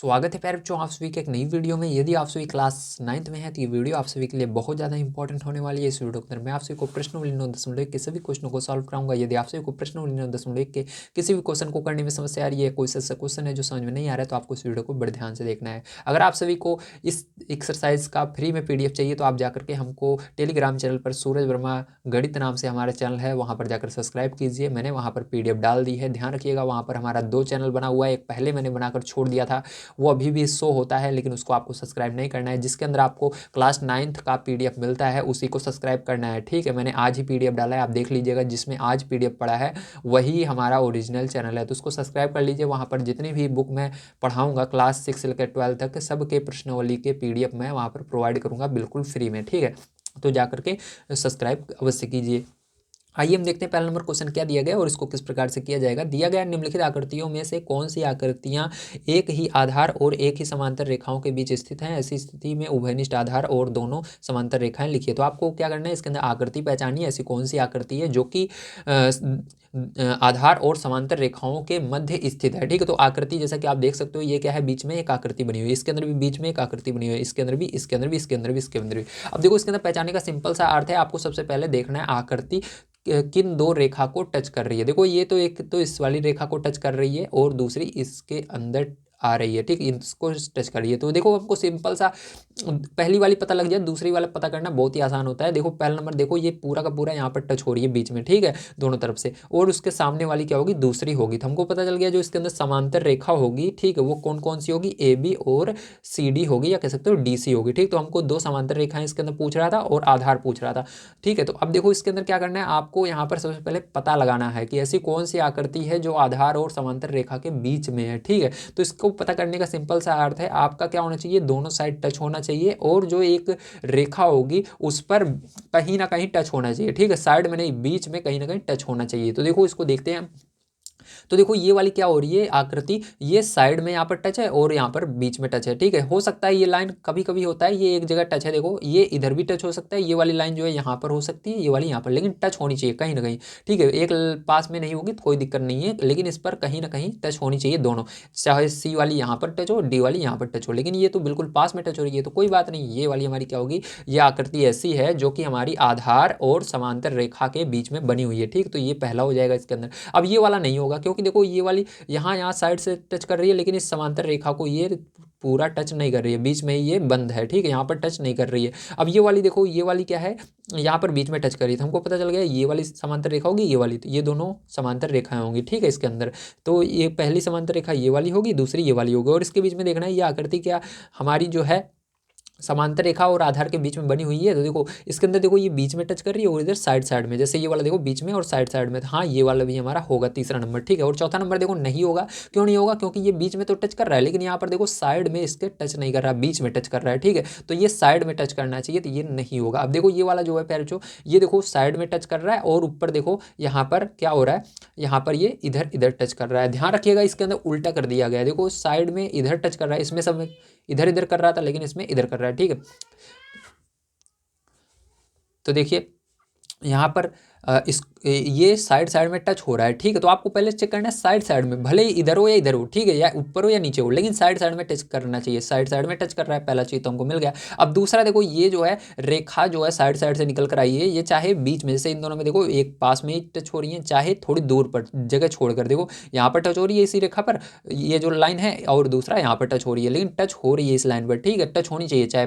स्वागत है प्यारे बच्चों आप सभी के एक नई वीडियो में। यदि आप सभी क्लास 9th में है तो ये वीडियो आप सभी के लिए बहुत ज़्यादा इंपॉर्टेंट होने वाली है। इस वीडियो के अंदर मैं आप सभी को प्रश्नावली 9.1 के सभी क्वेश्चनों को सॉल्व कराऊंगा। यदि आप सभी को प्रश्नावली 9.1 के किसी भी क्वेश्चन को करने में समस्या आ रही है, कोई सा क्वेश्चन है जो समझ में नहीं आ रहा है, तो आपको इस वीडियो को बड़े ध्यान से देखना है। अगर आप सभी को इस एक्सरसाइज का फ्री में PDF चाहिए तो आप जाकर के हमको टेलीग्राम चैनल पर सूरज वर्मा गणित नाम से हमारा चैनल है, वहाँ पर जाकर सब्सक्राइब कीजिए। मैंने वहाँ पर PDF डाल दी है। ध्यान रखिएगा, वहाँ पर हमारा 2 चैनल बना हुआ है। एक पहले मैंने बनाकर छोड़ दिया था, वो अभी भी शो होता है, लेकिन उसको आपको सब्सक्राइब नहीं करना है। जिसके अंदर आपको क्लास 9th का PDF मिलता है उसी को सब्सक्राइब करना है, ठीक है। मैंने आज ही PDF डाला है, आप देख लीजिएगा। जिसमें आज PDF पड़ा है वही हमारा ओरिजिनल चैनल है, तो उसको सब्सक्राइब कर लीजिए। वहाँ पर जितनी भी बुक मैं पढ़ाऊँगा क्लास 6 से लेकर 12 तक सबके प्रश्नावली के PDF मैं वहाँ पर प्रोवाइड करूँगा बिल्कुल फ्री में, ठीक है। तो जा करके सब्सक्राइब अवश्य कीजिए। आइए हम देखते हैं पहला नंबर क्वेश्चन क्या दिया गया और इसको किस प्रकार से किया जाएगा। दिया गया निम्नलिखित आकृतियों में से कौन सी आकृतियां एक ही आधार और एक ही समांतर रेखाओं के बीच स्थित हैं। ऐसी स्थिति में उभयनिष्ठ आधार और दोनों समांतर रेखाएं लिखिए। तो आपको क्या करना है, इसके अंदर आकृति पहचानिए। ऐसी कौन सी आकृति है जो कि आधार और समांतर रेखाओं के मध्य स्थित है, ठीक है। तो आकृति जैसा कि आप देख सकते हो, ये क्या है, बीच में एक आकृति बनी हुई है, इसके अंदर भी बीच में एक आकृति बनी हुई है, इसके अंदर भी, इसके अंदर भी, इसके अंदर भी, इसके अंदर भी। अब देखो इसके अंदर पहचानने का सिंपल सा अर्थ है, आपको सबसे पहले देखना है आकृति किन दो रेखा को टच कर रही है। देखो ये तो एक तो इस वाली रेखा को टच कर रही है और दूसरी इसके अंदर आ रही है, ठीक, इसको टच कर रही है। तो देखो हमको सिंपल सा पहली वाली पता लग जाए, दूसरी वाला पता करना बहुत ही आसान होता है। देखो पहला नंबर, देखो ये पूरा का पूरा यहाँ पर टच हो रही है बीच में, ठीक है, दोनों तरफ से। और उसके सामने वाली क्या होगी, दूसरी होगी। तो हमको पता चल गया जो इसके अंदर समांतर रेखा होगी, ठीक है, वो कौन कौन सी होगी, AB और CD होगी, या कह सकते हो DC होगी, ठीक। तो हमको 2 समांतर रेखाएं इसके अंदर पूछ रहा था और आधार पूछ रहा था, ठीक है। तो अब देखो इसके अंदर क्या करना है, आपको यहाँ पर सबसे पहले पता लगाना है कि ऐसी कौन सी आकृति है जो आधार और समांतर रेखा के बीच में है, ठीक है। तो इसको पता करने का सिंपल सा अर्थ है, आपका क्या होना चाहिए, दोनों साइड टच होना चाहिए और जो एक रेखा होगी उस पर कहीं ना कहीं टच होना चाहिए, ठीक है। साइड में नहीं, बीच में कहीं ना कहीं टच होना चाहिए। तो देखो इसको देखते हैं। तो देखो ये वाली क्या हो रही है आकृति, ये साइड में यहाँ पर टच है और यहाँ पर बीच में टच है, ठीक है। हो सकता है ये लाइन कभी कभी होता है ये एक जगह टच है, देखो ये इधर भी टच हो सकता है, ये वाली लाइन जो है यहाँ पर हो सकती है, ये वाली यहाँ पर, लेकिन टच होनी चाहिए कहीं ना कहीं, ठीक है। एक पास में नहीं होगी तो कोई दिक्कत नहीं है, लेकिन इस पर कहीं ना कहीं टच होनी चाहिए दोनों, चाहे C वाली यहाँ पर टच हो, D वाली यहाँ पर टच हो, लेकिन ये तो बिल्कुल पास में टच हो रही है तो कोई बात नहीं। ये वाली हमारी क्या होगी, ये आकृति ऐसी है जो कि हमारी आधार और समांतर रेखा के बीच में बनी हुई है, ठीक। तो ये पहला हो जाएगा इसके अंदर। अब ये वाला नहीं होगा क्योंकि देखो ये वाली यहाँ साइड से टच कर रही है, लेकिन इस समांतर रेखा को ये पूरा टच नहीं कर रही है, बीच में ये बंद है, ठीक है, यहाँ पर टच नहीं कर रही है। अब ये वाली देखो, ये वाली क्या है, यहाँ पर बीच में टच कर रही है, तो हमको पता चल गया ये वाली समांतर रेखा होगी, ये वाली, तो ये दोनों समांतर रेखाएं होंगी, ठीक है, इसके अंदर। तो ये पहली समांतर रेखा ये वाली होगी, दूसरी ये वाली होगी, और इसके बीच में देखना है ये आकृति क्या हमारी जो है समांतर रेखा और आधार के बीच में बनी हुई है। तो देखो इसके अंदर देखो ये बीच में टच कर रही है और इधर साइड साइड में, जैसे ये वाला देखो बीच में और साइड साइड में, तो हाँ ये वाला भी हमारा होगा तीसरा नंबर, ठीक है। और चौथा नंबर देखो नहीं होगा, क्यों नहीं होगा, क्योंकि ये बीच में तो टच कर रहा है, लेकिन यहाँ पर देखो साइड में इसके टच नहीं कर रहा, बीच में टच कर रहा है, ठीक है। तो ये साइड में टच करना चाहिए, तो ये नहीं होगा। अब देखो ये वाला जो है पैर जो, ये देखो साइड में टच कर रहा है और ऊपर देखो यहाँ पर क्या हो रहा है, यहाँ पर ये इधर इधर टच कर रहा है। ध्यान रखिएगा इसके अंदर उल्टा कर दिया गया है, देखो साइड में इधर टच कर रहा है, इसमें सब इधर इधर कर रहा था, लेकिन इसमें इधर कर रहा है, ठीक है। तो देखिए यहाँ पर इस ये साइड साइड में टच हो रहा है, ठीक है। तो आपको पहले चेक करना है साइड साइड में, भले ही इधर हो या इधर हो, ठीक है, या ऊपर हो या नीचे हो, लेकिन साइड साइड में टच करना चाहिए। साइड साइड में टच कर रहा है, पहला चीज तो हमको मिल गया। अब दूसरा देखो ये जो है रेखा जो है साइड साइड से निकल कर आई है, ये चाहे बीच में, जैसे इन दोनों में देखो एक पास में ही टच हो रही है, चाहे थोड़ी दूर पर जगह छोड़कर, देखो यहाँ पर टच हो रही है इसी रेखा पर, ये जो लाइन है, और दूसरा यहाँ पर टच हो रही है, लेकिन टच हो रही है इस लाइन पर, ठीक है। टच होनी चाहिए, चाहे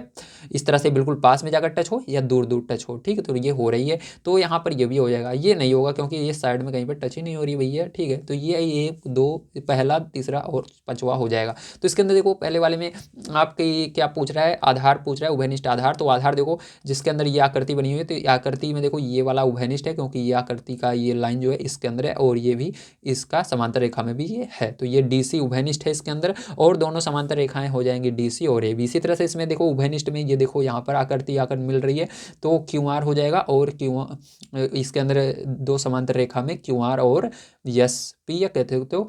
इस तरह से बिल्कुल पास में जाकर टच हो या दूर दूर टच हो, ठीक है। तो ये हो रही है, तो यहाँ पर ये भी हो जाएगा। ये नहीं होगा क्योंकि ये साइड में कहीं पर टच ही नहीं हो रही भैया, ठीक है। तो ये एक दो, पहला तीसरा और पांचवा हो जाएगा। तो इसके अंदर देखो पहले वाले में आपके क्या पूछ रहा है, आधार पूछ रहा है, उभयनिष्ठ आधार। तो आधार देखो जिसके अंदर ये आकृति बनी हुई है, तो आकृति में देखो ये वाला उभयनिष्ठ है, क्योंकि ये आकृति का ये लाइन जो है इसके अंदर है, और ये भी इसका समांतर रेखा में भी ये है, तो ये DC उभयनिष्ठ है इसके अंदर, और दोनों समांतर रेखाएं हो जाएंगी DC और AB। इसी तरह से इसमें देखो उभयनिष्ठ में ये देखो यहाँ पर आकृति आकर मिल रही है, तो QR हो जाएगा, और इसके अंदर दो समांतर रेखा में QR और SP, या कहते हो तो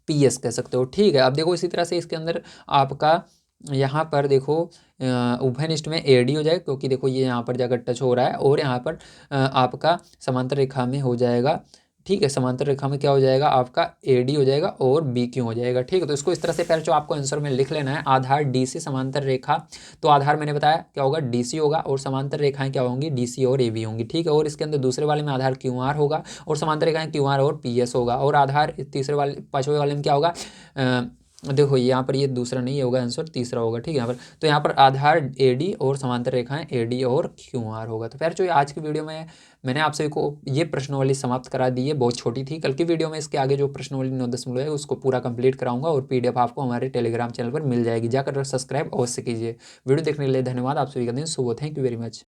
PS कह सकते हो, ठीक है। अब देखो इसी तरह से इसके अंदर आपका यहाँ पर देखो उभयनिष्ठ में AD हो जाएगा, क्योंकि देखो ये यहाँ पर जाकर टच हो रहा है, और यहाँ पर आपका समांतर रेखा में हो जाएगा, ठीक है। समांतर रेखा में क्या हो जाएगा आपका AD हो जाएगा और BQ हो जाएगा। ठीक है, तो इसको इस तरह से पहले जो आपको आंसर में लिख लेना है, आधार DC समांतर रेखा, तो आधार मैंने बताया क्या होगा DC होगा, और समांतर रेखाएं क्या होंगी DC और AB होंगी। ठीक है, और इसके अंदर दूसरे वाले में आधार QR होगा और समांतर रेखाएं QR और PS होगा, और आधार तीसरे वाले पांचवें वाले में क्या होगा, देखो यहाँ पर ये दूसरा नहीं होगा आंसर, तीसरा होगा। ठीक है, यहाँ पर तो यहाँ पर आधार AD और समांतर रेखाएं AD और QR होगा। तो फिर जो आज की वीडियो में मैंने आप सभी को ये प्रश्नावली समाप्त करा दी है, बहुत छोटी थी। कल की वीडियो में इसके आगे जो प्रश्नावली 9.0 है उसको पूरा कंप्लीट कराऊंगा, और PDF आपको हमारे टेलीग्राम चैनल पर मिल जाएगी, जाकर सब्सक्राइब अवश्य कीजिए। वीडियो देखने के लिए धन्यवाद। आप सभी का दिन शुभ हो। Thank you very much.